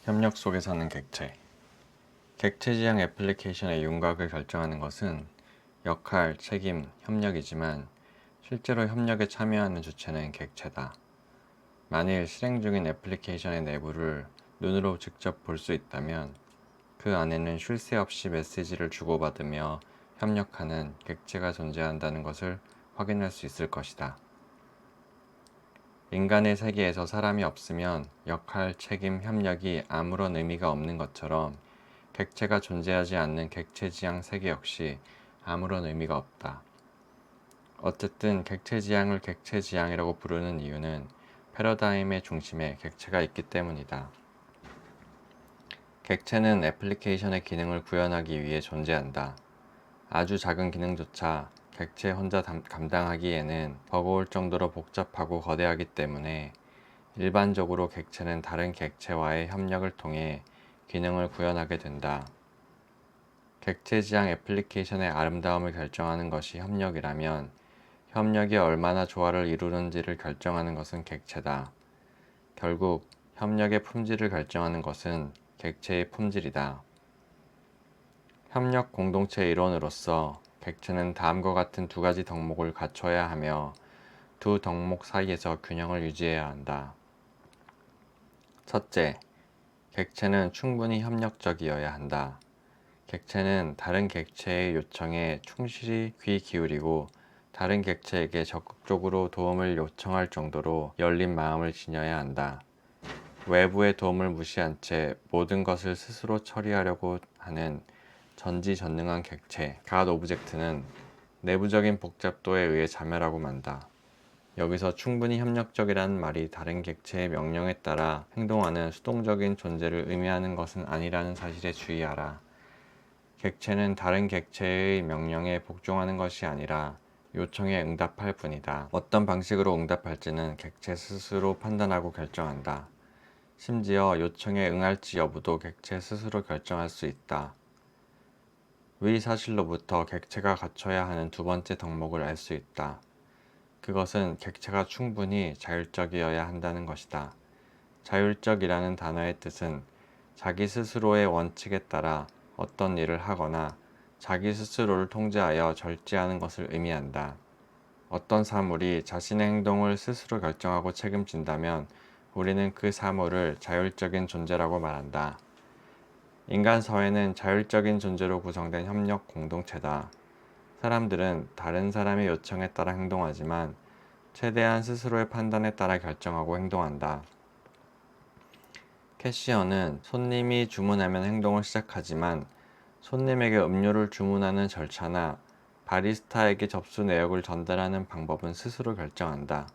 협력 속에 사는 객체. 객체 지향 애플리케이션의 윤곽을 결정하는 것은 역할, 책임, 협력이지만 실제로 협력에 참여하는 주체는 객체다. 만일 실행 중인 애플리케이션의 내부를 눈으로 직접 볼 수 있다면 그 안에는 쉴 새 없이 메시지를 주고받으며 협력하는 객체가 존재한다는 것을 확인할 수 있을 것이다. 인간의 세계에서 사람이 없으면 역할, 책임, 협력이 아무런 의미가 없는 것처럼 객체가 존재하지 않는 객체지향 세계 역시 아무런 의미가 없다. 어쨌든 객체지향을 객체지향이라고 부르는 이유는 패러다임의 중심에 객체가 있기 때문이다. 객체는 애플리케이션의 기능을 구현하기 위해 존재한다. 아주 작은 기능조차 객체 혼자 감당하기에는 버거울 정도로 복잡하고 거대하기 때문에 일반적으로 객체는 다른 객체와의 협력을 통해 기능을 구현하게 된다. 객체 지향 애플리케이션의 아름다움을 결정하는 것이 협력이라면 협력이 얼마나 조화를 이루는지를 결정하는 것은 객체다. 결국 협력의 품질을 결정하는 것은 객체의 품질이다. 협력 공동체 일원으로서 객체는 다음과 같은 두 가지 덕목을 갖춰야 하며 두 덕목 사이에서 균형을 유지해야 한다. 첫째, 객체는 충분히 협력적이어야 한다. 객체는 다른 객체의 요청에 충실히 귀 기울이고 다른 객체에게 적극적으로 도움을 요청할 정도로 열린 마음을 지녀야 한다. 외부의 도움을 무시한 채 모든 것을 스스로 처리하려고 하는 전지전능한 객체, 갓 오브젝트는 내부적인 복잡도에 의해 자멸하고 만다. 여기서 충분히 협력적이라는 말이 다른 객체의 명령에 따라 행동하는 수동적인 존재를 의미하는 것은 아니라는 사실에 주의하라. 객체는 다른 객체의 명령에 복종하는 것이 아니라 요청에 응답할 뿐이다. 어떤 방식으로 응답할지는 객체 스스로 판단하고 결정한다. 심지어 요청에 응할지 여부도 객체 스스로 결정할 수 있다. 위 사실로부터 객체가 갖춰야 하는 두 번째 덕목을 알 수 있다. 그것은 객체가 충분히 자율적이어야 한다는 것이다. 자율적이라는 단어의 뜻은 자기 스스로의 원칙에 따라 어떤 일을 하거나 자기 스스로를 통제하여 절제하는 것을 의미한다. 어떤 사물이 자신의 행동을 스스로 결정하고 책임진다면 우리는 그 사물을 자율적인 존재라고 말한다. 인간 사회는 자율적인 존재로 구성된 협력 공동체다. 사람들은 다른 사람의 요청에 따라 행동하지만 최대한 스스로의 판단에 따라 결정하고 행동한다. 캐시어는 손님이 주문하면 행동을 시작하지만 손님에게 음료를 주문하는 절차나 바리스타에게 접수 내역을 전달하는 방법은 스스로 결정한다.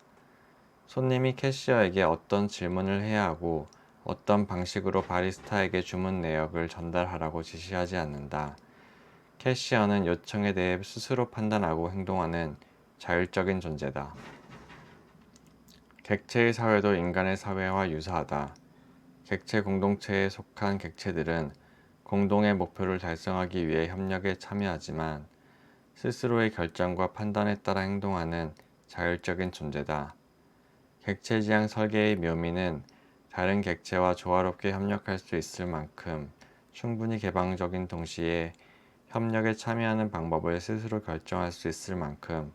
손님이 캐시어에게 어떤 질문을 해야 하고 어떤 방식으로 바리스타에게 주문 내역을 전달하라고 지시하지 않는다. 캐시어는 요청에 대해 스스로 판단하고 행동하는 자율적인 존재다. 객체의 사회도 인간의 사회와 유사하다. 객체 공동체에 속한 객체들은 공동의 목표를 달성하기 위해 협력에 참여하지만 스스로의 결정과 판단에 따라 행동하는 자율적인 존재다. 객체 지향 설계의 묘미는 다른 객체와 조화롭게 협력할 수 있을 만큼 충분히 개방적인 동시에 협력에 참여하는 방법을 스스로 결정할 수 있을 만큼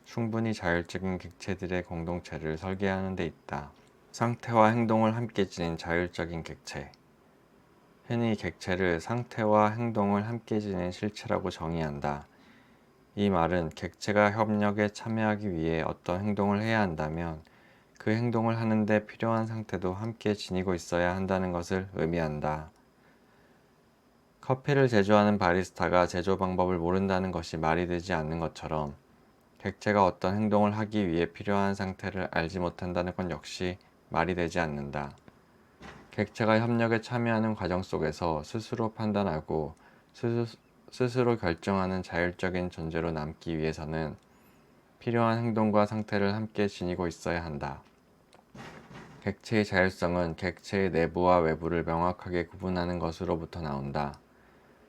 충분히 자율적인 객체들의 공동체를 설계하는 데 있다. 상태와 행동을 함께 지닌 자율적인 객체. 흔히 객체를 상태와 행동을 함께 지닌 실체라고 정의한다. 이 말은 객체가 협력에 참여하기 위해 어떤 행동을 해야 한다면 그 행동을 하는데 필요한 상태도 함께 지니고 있어야 한다는 것을 의미한다. 커피를 제조하는 바리스타가 제조 방법을 모른다는 것이 말이 되지 않는 것처럼 객체가 어떤 행동을 하기 위해 필요한 상태를 알지 못한다는 것 역시 말이 되지 않는다. 객체가 협력에 참여하는 과정 속에서 스스로 판단하고 스스로 결정하는 자율적인 존재로 남기 위해서는 필요한 행동과 상태를 함께 지니고 있어야 한다. 객체의 자율성은 객체의 내부와 외부를 명확하게 구분하는 것으로부터 나온다.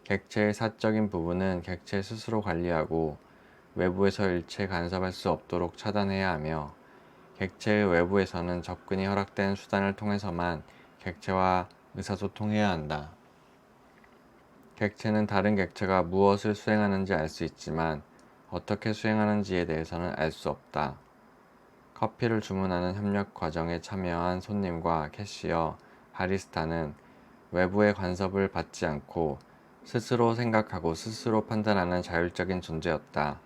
객체의 사적인 부분은 객체 스스로 관리하고 외부에서 일체 간섭할 수 없도록 차단해야 하며 객체의 외부에서는 접근이 허락된 수단을 통해서만 객체와 의사소통해야 한다. 객체는 다른 객체가 무엇을 수행하는지 알 수 있지만 어떻게 수행하는지에 대해서는 알 수 없다. 커피를 주문하는 협력 과정에 참여한 손님과 캐시어, 바리스타는 외부의 간섭을 받지 않고 스스로 생각하고 스스로 판단하는 자율적인 존재였다.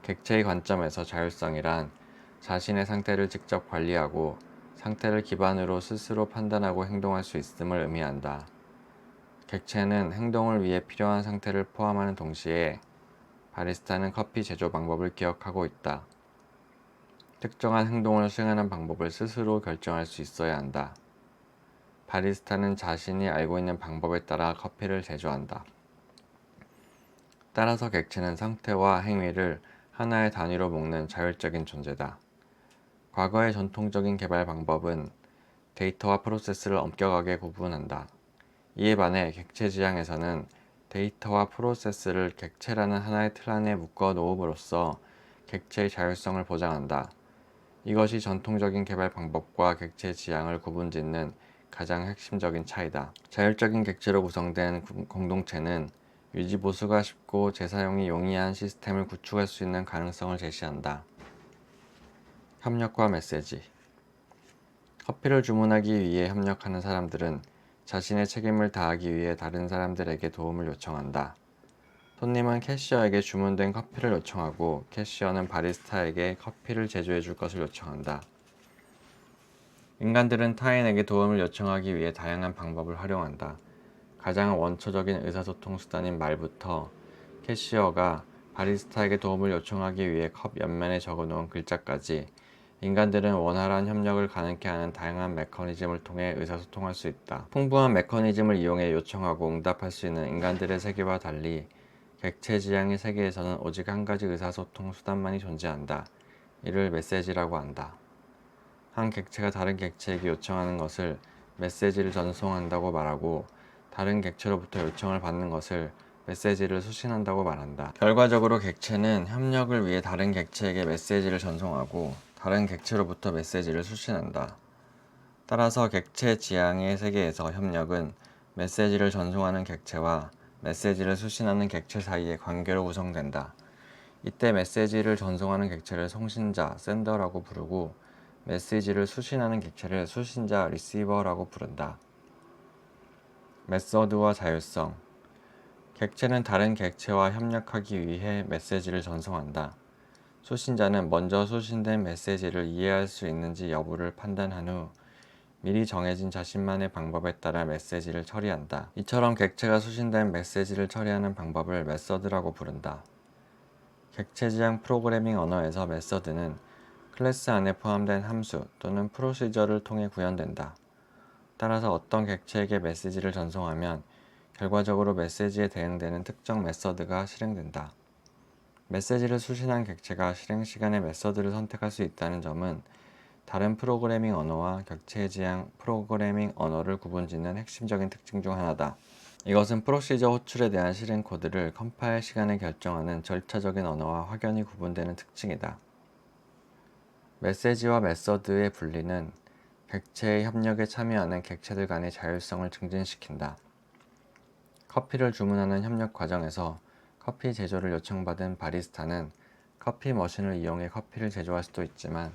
객체의 관점에서 자율성이란 자신의 상태를 직접 관리하고 상태를 기반으로 스스로 판단하고 행동할 수 있음을 의미한다. 객체는 행동을 위해 필요한 상태를 포함하는 동시에 바리스타는 커피 제조 방법을 기억하고 있다. 특정한 행동을 수행하는 방법을 스스로 결정할 수 있어야 한다. 바리스타는 자신이 알고 있는 방법에 따라 커피를 제조한다. 따라서 객체는 상태와 행위를 하나의 단위로 묶는 자율적인 존재다. 과거의 전통적인 개발 방법은 데이터와 프로세스를 엄격하게 구분한다. 이에 반해 객체 지향에서는 데이터와 프로세스를 객체라는 하나의 틀 안에 묶어 놓음으로써 객체의 자율성을 보장한다. 이것이 전통적인 개발 방법과 객체 지향을 구분짓는 가장 핵심적인 차이다. 자율적인 객체로 구성된 공동체는 유지보수가 쉽고 재사용이 용이한 시스템을 구축할 수 있는 가능성을 제시한다. 협력과 메시지. 커피를 주문하기 위해 협력하는 사람들은 자신의 책임을 다하기 위해 다른 사람들에게 도움을 요청한다. 손님은 캐시어에게 주문된 커피를 요청하고 캐시어는 바리스타에게 커피를 제조해 줄 것을 요청한다. 인간들은 타인에게 도움을 요청하기 위해 다양한 방법을 활용한다. 가장 원초적인 의사소통 수단인 말부터 캐시어가 바리스타에게 도움을 요청하기 위해 컵 옆면에 적어놓은 글자까지 인간들은 원활한 협력을 가능케 하는 다양한 메커니즘을 통해 의사소통할 수 있다. 풍부한 메커니즘을 이용해 요청하고 응답할 수 있는 인간들의 세계와 달리 객체 지향의 세계에서는 오직 한 가지 의사소통 수단만이 존재한다. 이를 메시지라고 한다. 한 객체가 다른 객체에게 요청하는 것을 메시지를 전송한다고 말하고 다른 객체로부터 요청을 받는 것을 메시지를 수신한다고 말한다. 결과적으로 객체는 협력을 위해 다른 객체에게 메시지를 전송하고 다른 객체로부터 메시지를 수신한다. 따라서 객체 지향의 세계에서 협력은 메시지를 전송하는 객체와 메시지를 수신하는 객체 사이의 관계로 구성된다. 이때 메시지를 전송하는 객체를送信자, 샌더라고 부르고 메시지를 수신하는 객체를 수신자, 리시버라고 부른다. 메서드와 자율성. 객체는 다른 객체와 협력하기 위해 메시지를 전송한다. 수신자는 먼저 수신된 메시지를 이해할 수 있는지 여부를 판단한 후 미리 정해진 자신만의 방법에 따라 메시지를 처리한다. 이처럼 객체가 수신된 메시지를 처리하는 방법을 메서드라고 부른다. 객체 지향 프로그래밍 언어에서 메서드는 클래스 안에 포함된 함수 또는 프로시저를 통해 구현된다. 따라서 어떤 객체에게 메시지를 전송하면 결과적으로 메시지에 대응되는 특정 메서드가 실행된다. 메시지를 수신한 객체가 실행 시간에 메서드를 선택할 수 있다는 점은 다른 프로그래밍 언어와 객체 지향 프로그래밍 언어를 구분짓는 핵심적인 특징 중 하나다. 이것은 프로시저 호출에 대한 실행 코드를 컴파일 시간을 결정하는 절차적인 언어와 확연히 구분되는 특징이다. 메시지와 메서드의 분리는 객체의 협력에 참여하는 객체들 간의 자율성을 증진시킨다. 커피를 주문하는 협력 과정에서 커피 제조를 요청받은 바리스타는 커피 머신을 이용해 커피를 제조할 수도 있지만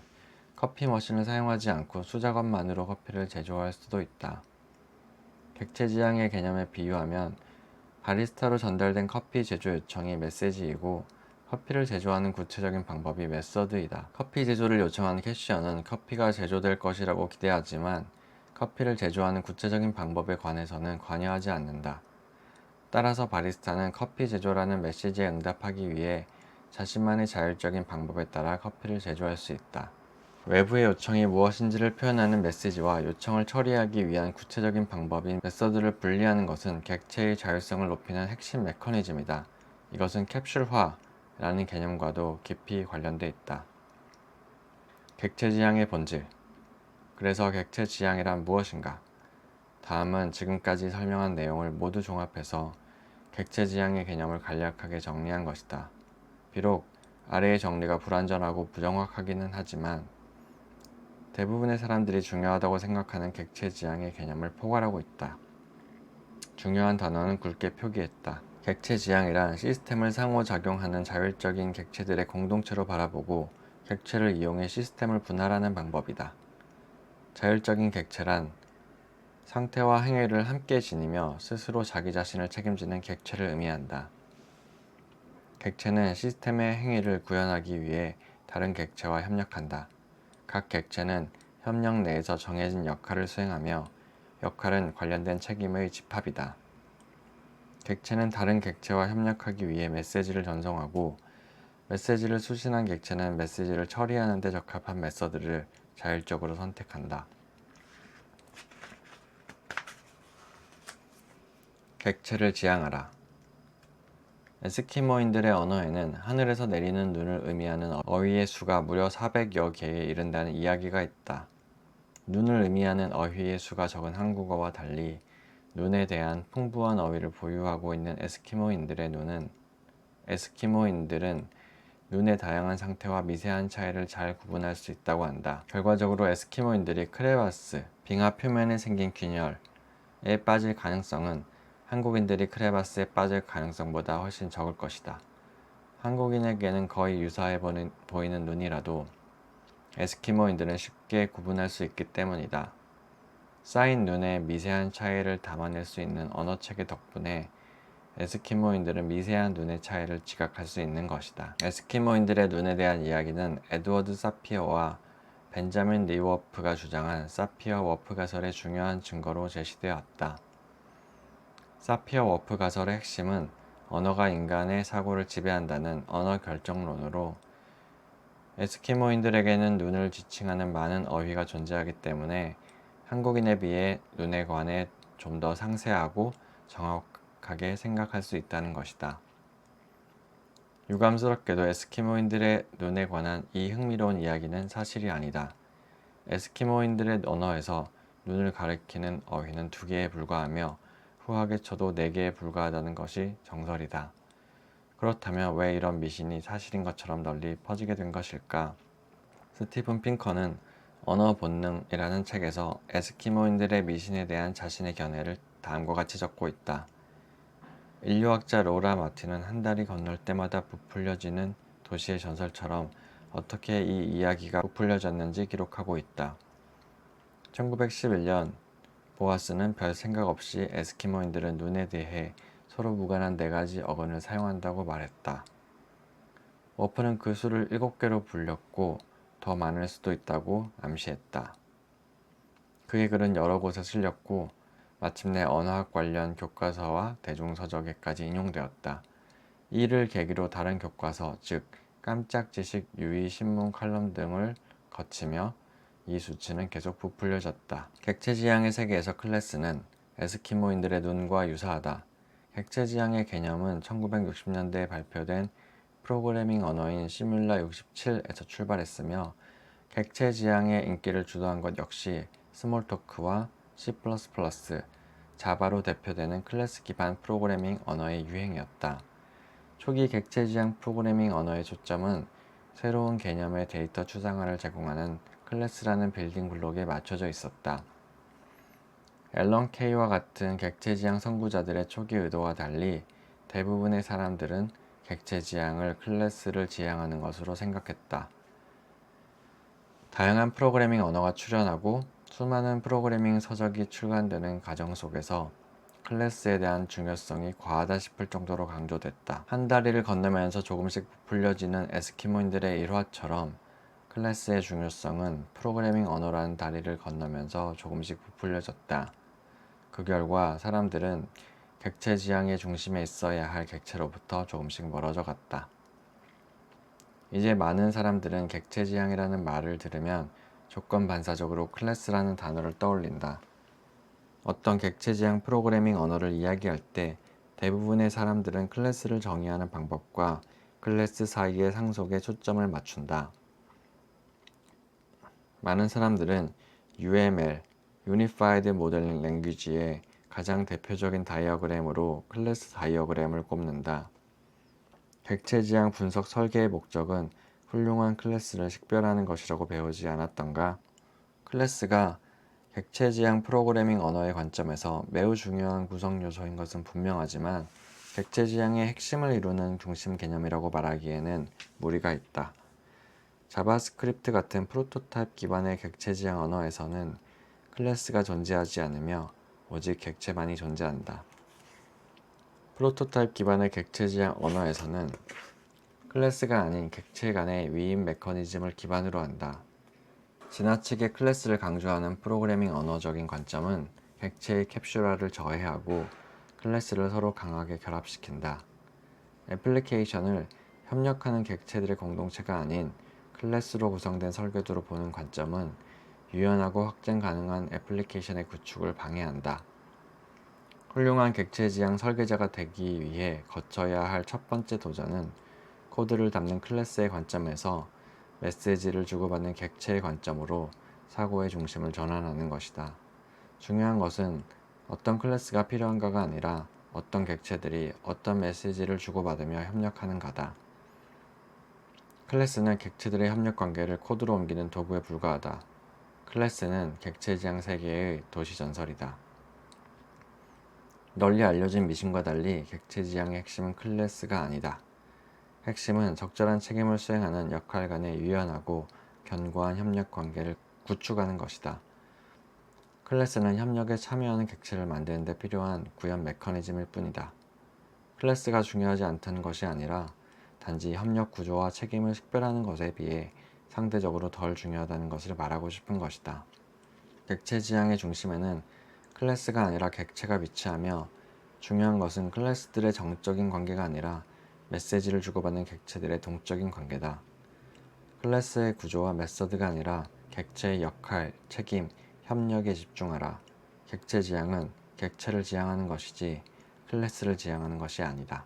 커피 머신을 사용하지 않고 수작업만으로 커피를 제조할 수도 있다. 객체 지향의 개념에 비유하면 바리스타로 전달된 커피 제조 요청이 메시지이고 커피를 제조하는 구체적인 방법이 메서드이다. 커피 제조를 요청하는 캐시어는 커피가 제조될 것이라고 기대하지만 커피를 제조하는 구체적인 방법에 관해서는 관여하지 않는다. 따라서 바리스타는 커피 제조라는 메시지에 응답하기 위해 자신만의 자율적인 방법에 따라 커피를 제조할 수 있다. 외부의 요청이 무엇인지를 표현하는 메시지와 요청을 처리하기 위한 구체적인 방법인 메서드를 분리하는 것은 객체의 자율성을 높이는 핵심 메커니즘이다. 이것은 캡슐화라는 개념과도 깊이 관련돼 있다. 객체 지향의 본질. 그래서 객체 지향이란 무엇인가? 다음은 지금까지 설명한 내용을 모두 종합해서 객체 지향의 개념을 간략하게 정리한 것이다. 비록 아래의 정리가 불완전하고 부정확하기는 하지만 대부분의 사람들이 중요하다고 생각하는 객체 지향의 개념을 포괄하고 있다. 중요한 단어는 굵게 표기했다. 객체 지향이란 시스템을 상호작용하는 자율적인 객체들의 공동체로 바라보고 객체를 이용해 시스템을 분할하는 방법이다. 자율적인 객체란 상태와 행위를 함께 지니며 스스로 자기 자신을 책임지는 객체를 의미한다. 객체는 시스템의 행위를 구현하기 위해 다른 객체와 협력한다. 각 객체는 협력 내에서 정해진 역할을 수행하며 역할은 관련된 책임의 집합이다. 객체는 다른 객체와 협력하기 위해 메시지를 전송하고 메시지를 수신한 객체는 메시지를 처리하는 데 적합한 메서드를 자율적으로 선택한다. 객체를 지향하라. 에스키모인들의 언어에는 하늘에서 내리는 눈을 의미하는 어휘의 수가 무려 400여 개에 이른다는 이야기가 있다. 눈을 의미하는 어휘의 수가 적은 한국어와 달리 눈에 대한 풍부한 어휘를 보유하고 있는 에스키모인들은 눈의 다양한 상태와 미세한 차이를 잘 구분할 수 있다고 한다. 결과적으로 에스키모인들이 크레바스, 빙하 표면에 생긴 균열에 빠질 가능성은 한국인들이 크레바스에 빠질 가능성보다 훨씬 적을 것이다. 한국인에게는 거의 유사해 보이는 눈이라도 에스키모인들은 쉽게 구분할 수 있기 때문이다. 쌓인 눈의 미세한 차이를 담아낼 수 있는 언어체계 덕분에 에스키모인들은 미세한 눈의 차이를 지각할 수 있는 것이다. 에스키모인들의 눈에 대한 이야기는 에드워드 사피어와 벤자민 리워프가 주장한 사피어-워프 가설의 중요한 증거로 제시되었다. 사피어-워프 가설의 핵심은 언어가 인간의 사고를 지배한다는 언어 결정론으로 에스키모인들에게는 눈을 지칭하는 많은 어휘가 존재하기 때문에 한국인에 비해 눈에 관해 좀 더 상세하고 정확하게 생각할 수 있다는 것이다. 유감스럽게도 에스키모인들의 눈에 관한 이 흥미로운 이야기는 사실이 아니다. 에스키모인들의 언어에서 눈을 가리키는 어휘는 2개에 불과하며 후하게 쳐도 4개에 불과하다는 것이 정설이다. 그렇다면 왜 이런 미신이 사실인 것처럼 널리 퍼지게 된 것일까? 스티븐 핑커는 언어 본능이라는 책에서 에스키모인들의 미신에 대한 자신의 견해를 다음과 같이 적고 있다. 인류학자 로라 마틴은 한 달이 건널 때마다 부풀려지는 도시의 전설처럼 어떻게 이 이야기가 부풀려졌는지 기록하고 있다. 1911년 보아스는 별 생각 없이 에스키모인들은 눈에 대해 서로 무관한 4가지 어근을 사용한다고 말했다. 워프는 그 수를 7개로 불렸고 더 많을 수도 있다고 암시했다. 그의 글은 여러 곳에 실렸고 마침내 언어학 관련 교과서와 대중서적에까지 인용되었다. 이를 계기로 다른 교과서, 즉 깜짝 지식 유의 신문 칼럼 등을 거치며 이 수치는 계속 부풀려졌다. 객체지향의 세계에서 클래스는 에스키모인들의 눈과 유사하다. 객체지향의 개념은 1960년대에 발표된 프로그래밍 언어인 시뮬라 67에서 출발했으며 객체지향의 인기를 주도한 것 역시 스몰토크와 C++, 자바로 대표되는 클래스 기반 프로그래밍 언어의 유행이었다. 초기 객체지향 프로그래밍 언어의 초점은 새로운 개념의 데이터 추상화를 제공하는 클래스라는 빌딩 블록에 맞춰져 있었다. 앨런 케이와 같은 객체지향 선구자들의 초기 의도와 달리 대부분의 사람들은 객체지향을 클래스를 지향하는 것으로 생각했다. 다양한 프로그래밍 언어가 출현하고 수많은 프로그래밍 서적이 출간되는 과정 속에서 클래스에 대한 중요성이 과하다 싶을 정도로 강조됐다. 한 다리를 건너면서 조금씩 부풀려지는 에스키모인들의 일화처럼 클래스의 중요성은 프로그래밍 언어라는 다리를 건너면서 조금씩 부풀려졌다. 그 결과 사람들은 객체 지향의 중심에 있어야 할 객체로부터 조금씩 멀어져 갔다. 이제 많은 사람들은 객체 지향이라는 말을 들으면 조건 반사적으로 클래스라는 단어를 떠올린다. 어떤 객체 지향 프로그래밍 언어를 이야기할 때 대부분의 사람들은 클래스를 정의하는 방법과 클래스 사이의 상속에 초점을 맞춘다. 많은 사람들은 UML, Unified Modeling Language의 가장 대표적인 다이어그램으로 클래스 다이어그램을 꼽는다. 객체 지향 분석 설계의 목적은 훌륭한 클래스를 식별하는 것이라고 배우지 않았던가? 클래스가 객체 지향 프로그래밍 언어의 관점에서 매우 중요한 구성 요소인 것은 분명하지만 객체 지향의 핵심을 이루는 중심 개념이라고 말하기에는 무리가 있다. 자바스크립트 같은 프로토타입 기반의 객체 지향 언어에서는 클래스가 존재하지 않으며 오직 객체만이 존재한다. 프로토타입 기반의 객체 지향 언어에서는 클래스가 아닌 객체 간의 위임 메커니즘을 기반으로 한다. 지나치게 클래스를 강조하는 프로그래밍 언어적인 관점은 객체의 캡슐화를 저해하고 클래스를 서로 강하게 결합시킨다. 애플리케이션을 협력하는 객체들의 공동체가 아닌 클래스로 구성된 설계도로 보는 관점은 유연하고 확장 가능한 애플리케이션의 구축을 방해한다. 훌륭한 객체 지향 설계자가 되기 위해 거쳐야 할 첫 번째 도전은 코드를 담는 클래스의 관점에서 메시지를 주고받는 객체의 관점으로 사고의 중심을 전환하는 것이다. 중요한 것은 어떤 클래스가 필요한가가 아니라 어떤 객체들이 어떤 메시지를 주고받으며 협력하는가다. 클래스는 객체들의 협력 관계를 코드로 옮기는 도구에 불과하다. 클래스는 객체 지향 세계의 도시 전설이다. 널리 알려진 미신과 달리 객체 지향의 핵심은 클래스가 아니다. 핵심은 적절한 책임을 수행하는 역할 간의 유연하고 견고한 협력 관계를 구축하는 것이다. 클래스는 협력에 참여하는 객체를 만드는 데 필요한 구현 메커니즘일 뿐이다. 클래스가 중요하지 않다는 것이 아니라 단지 협력 구조와 책임을 식별하는 것에 비해 상대적으로 덜 중요하다는 것을 말하고 싶은 것이다. 객체 지향의 중심에는 클래스가 아니라 객체가 위치하며 중요한 것은 클래스들의 정적인 관계가 아니라 메시지를 주고받는 객체들의 동적인 관계다. 클래스의 구조와 메서드가 아니라 객체의 역할, 책임, 협력에 집중하라. 객체 지향은 객체를 지향하는 것이지 클래스를 지향하는 것이 아니다.